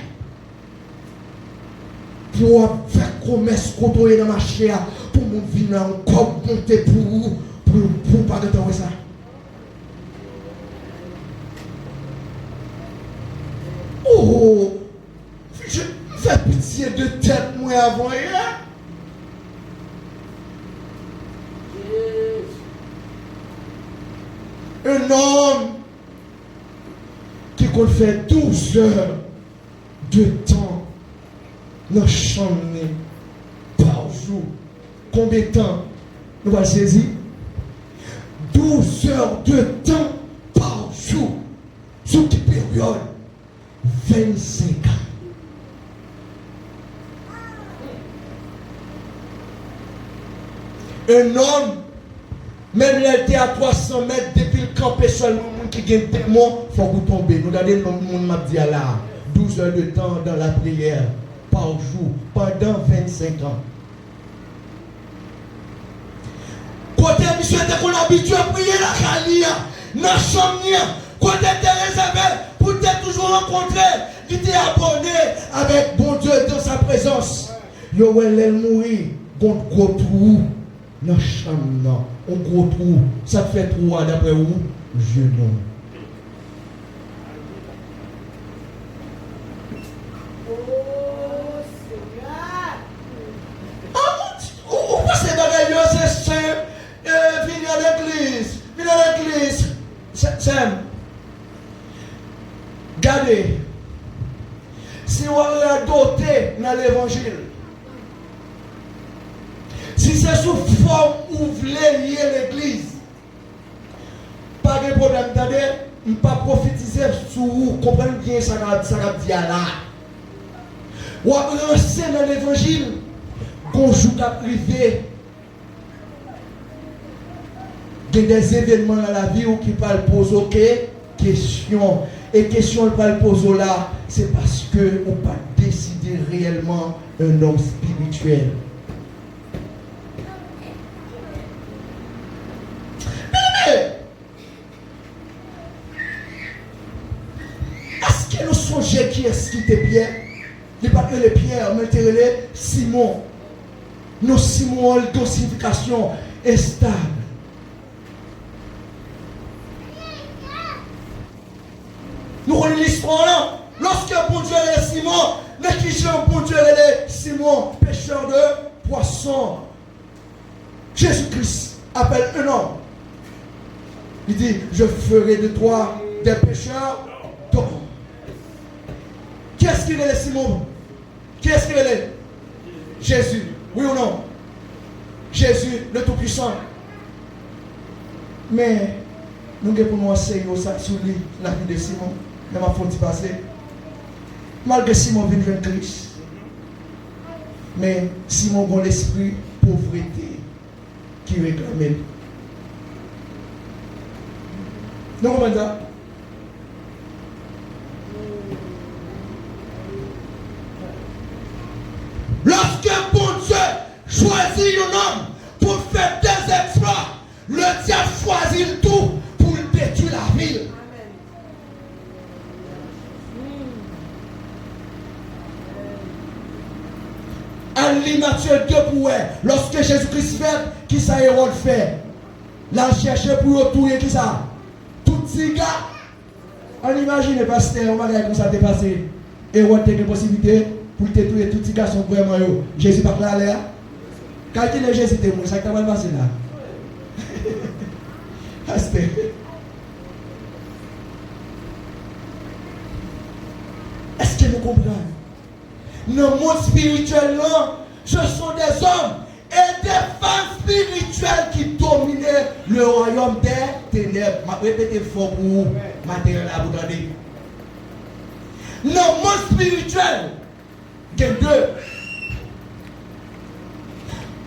Pour faire commerce côtoyer dans ma chair, pour mon vin encore monter pour vous, pour pas de temps ça. Oh, je fais pitié de tête moi avant hier. Un homme qui compte faire 12 heures de temps dans la chambre par jour. Combien de temps nous allons saisir? 12 heures de temps par jour. Sur quelle période? 25 ans. Un homme, même il était à 300 mètres depuis le campé seulement qui gagne démon, il faut que vous tombez. Nous avons le monde m'a dit là, 12 heures de temps dans la prière par jour pendant 25 ans. Côté monsieur était qu'on habitué à prier la calia, dans la chambre, côté était réservé pour t'être toujours rencontré, il était abonné avec bon Dieu dans sa présence. Yo elle mourir, gros trou dans la chambre, un gros trou, ça te fait trou d'après où? Je non. Vous pensez que c'est simple? Venez à l'église. Sam. Regardez. Si on est doté dans l'évangile, si c'est sous forme où vous voulez lier l'église, pas de problème. Attendez, je ne vais pas prophétiser sur vous. Comprenez bien ça va dire là. Ou à lancer dans l'évangile, qu'on joue à privé. Il y a des événements dans la vie qui parlent poser questions. Et question qui parlent poser là, c'est parce que on pas décider réellement un homme spirituel. Est-ce que nous songeons qui est-ce qui était Pierre? Il n'est pas que les pierres, mais les Simon. Nos Simon ont une dosification stable. Nous connaissons l'histoire là. Lorsque bon Dieu est Simon, les qui bon Dieu est Simon, pêcheur de poissons. Jésus-Christ appelle un homme. Il dit, je ferai de toi des pêcheurs d'hommes. Qui est-ce qu'il est Simon? Qui est-ce qu'il est? Jésus. Oui ou non? Jésus, le Tout-Puissant. Mais nous devons nous enseigner ça sur la vie de Simon. Mais ma faute passer. Malgré Simon vient vers Christ. Mais Simon a l'esprit pauvreté qui réclame. Nous comprenons ça? Lorsque bon Dieu choisit un homme pour faire des exploits, le diable choisit tout pour détruire la ville. En Matthieu 2 pour lorsque Jésus-Christ fait, qui ça Hérode fait? Là, chercher pour retrouver qui ça? Tout ces gars. On imagine, pasteur, on va regarder comme ça t'est passé. Hérode a une possibilité pour détruire tous ces gars sont vraiment eux. Jésus pas là. Quand il est Jésus, c'est ça qui va passer là. Est-ce que nous comprenons? Dans le monde spirituel, ce sont des hommes et des femmes spirituelles qui dominaient le royaume des ténèbres. Je vais répéter fort pour vous, matériel à vous donner. Dans le monde spirituel, il y a deux.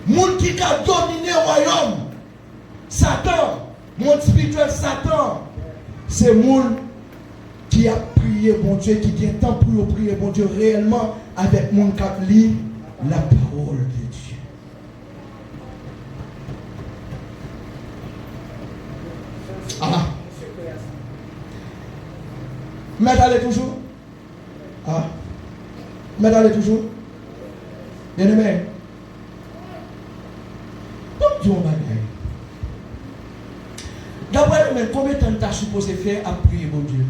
Monde qui a dominé le royaume, Satan, monde spirituel Satan, c'est monde qui a prié bon Dieu, qui a temps pour prier bon Dieu réellement avec mon qui lit la parole de Dieu. Ah. Mais allez toujours. Ah. Mais allez toujours. Bien aimé. Donc Dieu m'a dit. D'après lui-même, combien de temps tu as supposé faire à prier bon Dieu?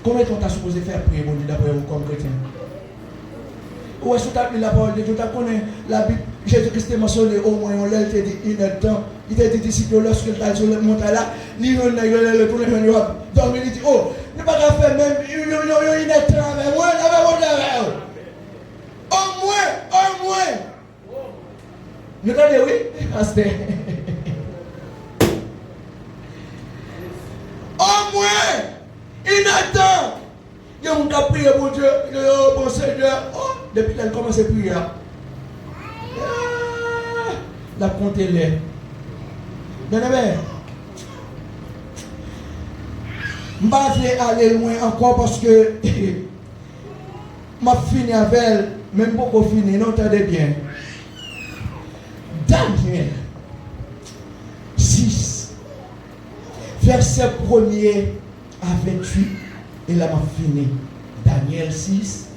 Combien de temps tu as supposé faire à prier bon Dieu d'après vous comme chrétien? Ou est-ce que tu as lu la parole de Dieu? Tu connais la Bible? Jésus-Christ est mentionné au moins, on l'a dit une heure de temps. Il t'a dit disciple lorsque tu as sur le montagne là, il y a le tourné, il a dormi, il dit oh, ne pas faire même une heure de temps avec moi, au moins. Vous entendez, oui? Pasteur. Au moins, il attend. Il y a un qui a prié pour Dieu. Il y a un bon Seigneur. Oh, depuis qu'elle commence à prier. La compte est là. Bien aimé. Je ne vais pas aller loin encore parce que je fini avec elle. Même beaucoup fini, non, entendez bien. Daniel 6, verset 1er à 28, et là m'a fini. Daniel 6,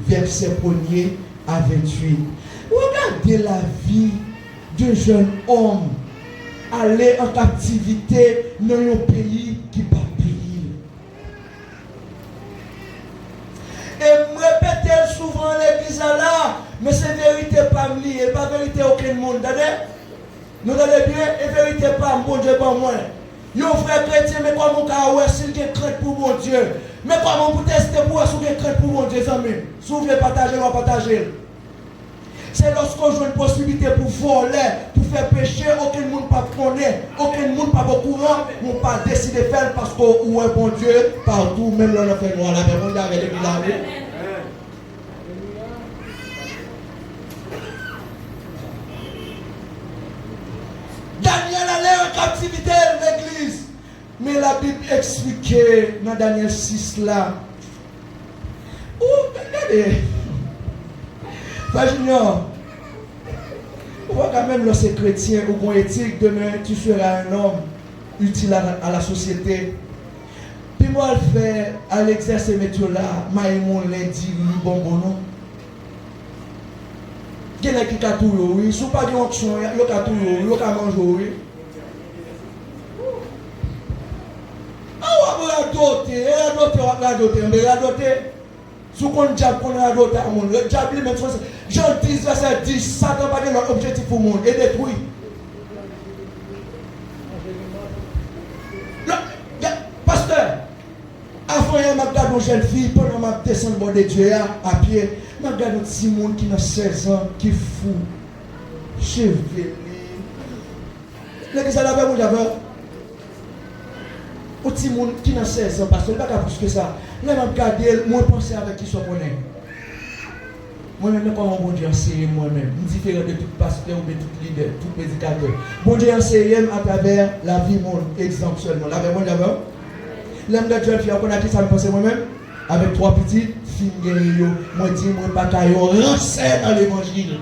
verset 1er à 28. Regardez la vie d'un jeune homme aller en captivité dans un pays qui n'a pas pays. Et me répète souvent l'église là, mais c'est vérité pas liée, pas vérité aucun monde. Nous allons bien, et vérité pas bon Dieu pas moi. Yo frère chrétien, mais comment on peut s'il y a crainte pour mon Dieu? Mais comment on peut tester pour s'il y a crainte pour mon Dieu, amis? Si vous voulez partager, on va partager. C'est lorsqu'on joue une possibilité pour voler, pour faire pécher, aucun monde ne connaît, aucun monde ne pas au courant, on ne pas décider de faire parce qu'on est bon Dieu partout, même là on fait noir là, mais on a avec l'église. Daniel allait en captivité de l'église. Mais la Bible expliquait dans Daniel 6 là. Regardez. Frère Junior, on voit quand même lorsque chrétien ou bon éthique, demain tu seras un homme utile à la société. Puis moi, je fais à l'exercice métier là, maïmon lundi, bon non. Il y a qui a tout, oui. Si vous n'avez pas d'onction, il y a tout, il y a manger, oui. Ah, on va doter, on va doter. Si on a diable, on a doté à monde. Le diable, même chose. Jean 10, verset 10, Satan n'a pas de leur objectif pour le monde et détruit. Pasteur, avant, il y a une jeune fille, pendant que je descends de Dieu à pied, je regarde un petit monde qui a 16 ans, qui est fou, chevelu. L'église à la paix, vous avez un petit monde qui a 16 ans, parce que il n'y a pas plus que ça. Là, je regarde, moi, je pense avec qui je connais. Moi-même, comment bon Dieu enseigne moi-même. Je suis différent de tout pasteur ou de tout leader, tout prédicateur. Bon Dieu enseigne à travers la vie, mon exemple seulement. La vie, mon d'abord. L'homme de Dieu, on a dit ça, me pense moi-même. Avec 3 petites filles, moi, dis, moi, pas qu'à renseigne dans l'évangile.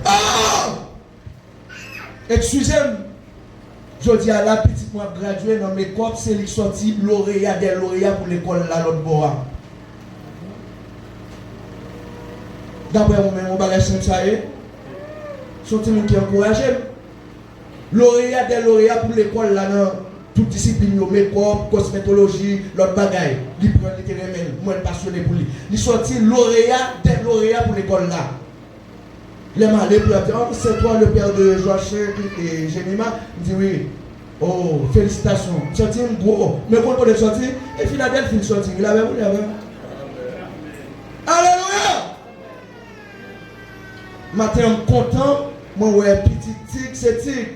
Ah! Excusez-moi. Je dis à la petite moi graduée dans mes corps, c'est lui sorti lauréat des lauréats pour l'école là l'autre bois. D'après moi-même, on va laisser ça y est. Sont-ils qui encouragent? Lauréat des lauréats pour l'école là dans toute discipline, make-up, cosmétologie, l'autre bagaille. Il prend littéralement, moi passionné pour lui. Il sortit lauréat, des lauréats pour l'école là. Les malais pour dire, oh, c'est toi le père de Joachim et Jéréma. Il dit oui. Oh, félicitations. Sorti un gros. Mais quand on est sorti, et Philadelphie est sorti. Il avait. Alléluia! Matin, je suis content. Moi, ouais, petit tic, c'est tic.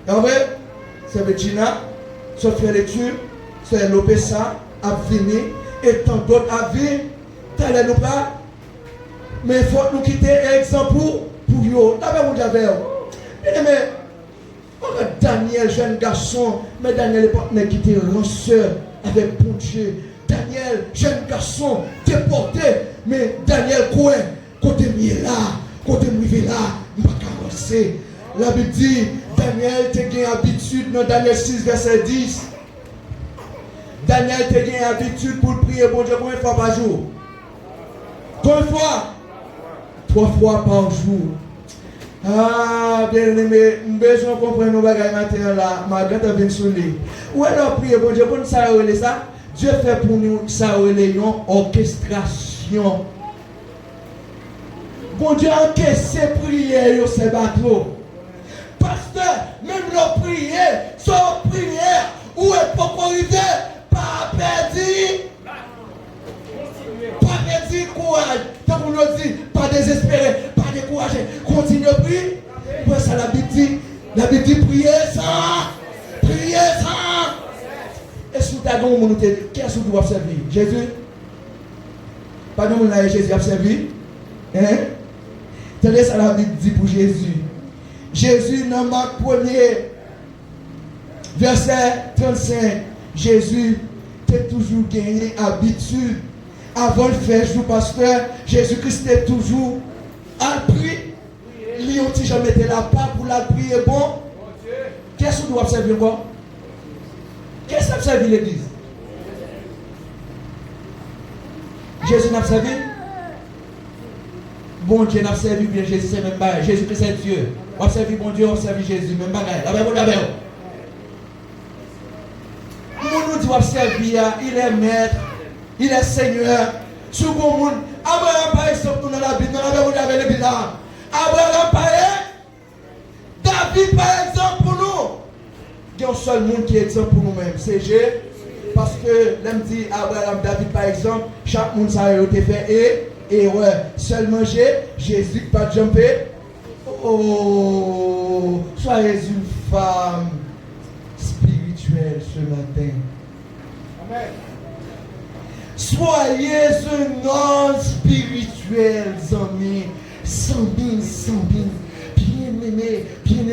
En vrai, c'est Bettina, Sophia Lecture, c'est Lopessa, Avini, et tant d'autres à venir. T'allez nous pas. Mais il faut nous quitter exemple pour vous. D'abord, vous avez. Mais, Daniel, jeune garçon, mais Daniel n'est pas quitté ranceur avec bon Dieu. Daniel, jeune garçon, déporté, mais Daniel, quoi, côté mieux là, côté mieux là, je ne vais pas avancer. La Bible dit, Daniel, tu as gagné habitude dans Daniel 6, verset 10. Daniel, tu as gagné habitude pour prier bon Dieu combien de fois par jour? Combien de fois? 3 fois par jour. Ah, bien aimé, nous besoin de comprendre nos bagages matin là, ma grande vient sur lui. Ou alors prier bon Dieu, pour nous ça, Dieu fait pour nous ça, une orchestration. Bon Dieu encaisse prière, c'est bateau. Pasteur, même nos prières, sans prière, où est pour arriver, pas perdu. Pas perdu courage. Tant qu'on nous dit, pas désespéré, pas découragé. Continue à prier. Pour ça, la Bible dit, priez ça. Priez ça. Et si tu as dit, qu'est-ce que tu dois servir? Jésus? Pas de monde là, Jésus a servi. Hein? Tenez ça, la Bible dit pour Jésus. Jésus, dans Marc 1er, verset 35, Jésus a toujours gagné habitude. Avant de faire jour pasteur, Jésus-Christ était toujours à prier. Il n'a jamais été là pour la prier. Bon, qu'est-ce que tu dois observer encore? Qu'est-ce que tu observes l'église? Jésus n'a pas servi? Bon Dieu n'a pas servi, bien Jésus, c'est même pas. Jésus-Christ est Dieu. On a servi bon Dieu, on a servi Jésus, même pas. Nous nous disons servir, il est maître. Il est Seigneur. Sur le monde, Abraham par exemple, dans la Bible, dans la Bible, Abraham par exemple, David par exemple pour nous. Il y a un seul monde qui est exemple pour nous-mêmes, c'est Jésus. Parce que l'homme dit Abraham, David par exemple, chaque monde ça a été fait et ouais, seulement Jésus pas de jumper. Oh, soyez une femme spirituelle ce matin. Amen. Soyez un homme spirituel, amis. Sans bin. Bien-aimé, priez.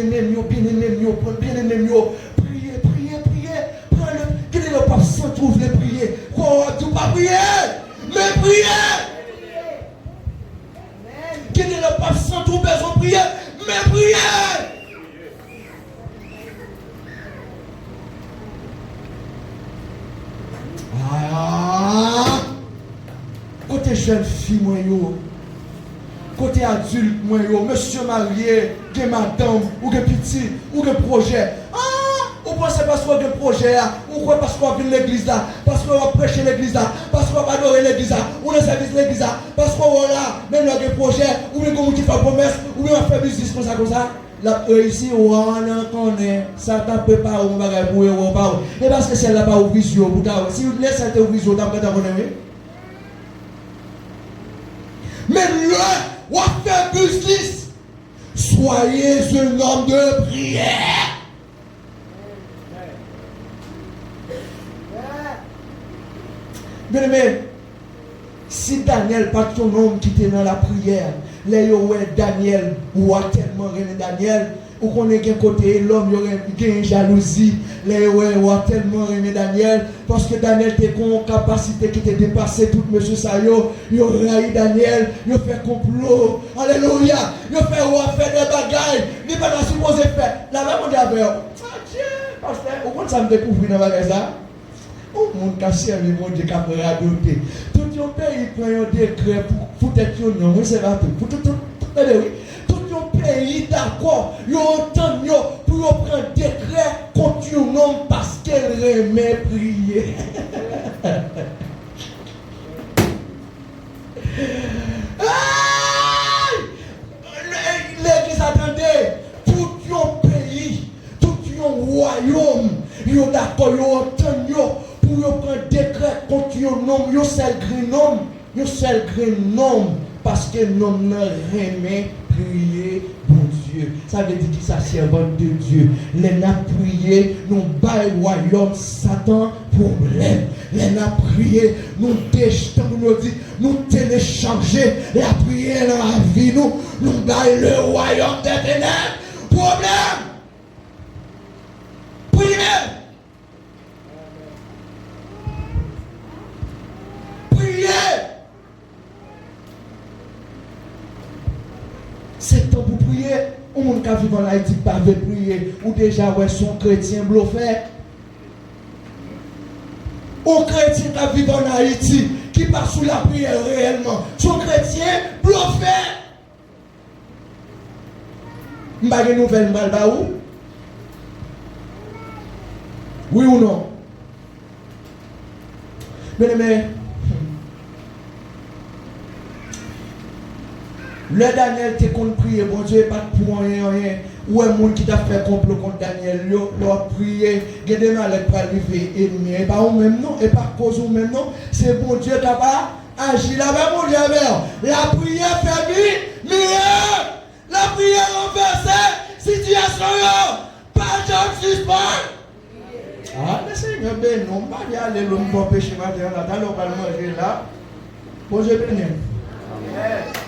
Quel est le pape sans trouver prier? Quoi, tu pas prier? Mais priez! Quel est le pape sans trouver besoin de prier? Mais priez! Côté jeune fille, moi, côté adulte, moi, monsieur marié, que madame, ou que petit, ou que projet. Ou pensez parce qu'on a un projet, ou quoi parce qu'on vient l'église là, parce qu'on va prêcher l'église là, parce qu'on va adorer l'église là, ou le service l'église là, parce qu'on va là, même dans un projet, ou bien qu'on fait promesse, ou bien on fait business comme ça. La ici, on connaît, ça t'a préparé un bagage pour eux, pas. Et parce que celle-là pas au vision, si vous laissez cette vision, t'as pas aimé. Mais là, on fait business. Soyez un homme de prière. Bien aimé, si Daniel pas ton homme qui était dans la prière, les Daniel ou a tellement rené Daniel, ou qu'on est d'un côté l'homme y aurait une jalousie, les a tellement rené Daniel, parce que Daniel était con capacité qui était dépassé tout monsieur Sayo, il aurait Daniel, il fait complot, alléluia, il fait des bagailles, il pas supposé faire. La même on dit avec parce que au moins ça me découvre dans la bagage là. Au monde caché, le monde de capable adopter. Tout le pays prend un décret pour foutre non, oui, c'est pas tout. Tout le pays d'accord, il y a autant pour prendre un décret contre un homme parce qu'elle aimait prier. L'église attendait, tout un pays, tout un royaume, ils sont d'accord, ils ont entendu pour prendre un décret contre un homme, un seul grand homme, parce que l'homme n'a rien prié, bon Dieu. Ça veut dire qu'il s'est servante de Dieu. Les n'a prié, nous bail royaume Satan problème. Les n'a prié, nous déjetons, nous télécharger la prière dans la vie, nous bail le royaume des ténèbres. Problème. Priez. Priez. C'est temps pour prier. On monde qui vit en Haïti pas veut prier ou déjà ouais son chrétien bluffé. Un chrétien qui vit en Haïti qui passe sous la prière réellement, son chrétien bluffé. M'ba une nouvelle mal ba ou? Oui ou non? Mais le Daniel te contre prier, bon Dieu, pas pour rien. Ou un monde qui t'a fait complot contre Daniel, leur prier, il y a des malades pour arriver ennemi. Et pas ou même non, et pas cause ou même non, c'est bon Dieu qui a agi là-bas, mon Dieu. La prière fait miracle, la prière renversée, situation, pas de suspens. Ah, le Seigneur, ben non, pas y aller, l'homme va pécher matin là, on va le manger là. Bon Dieu béni. Amen.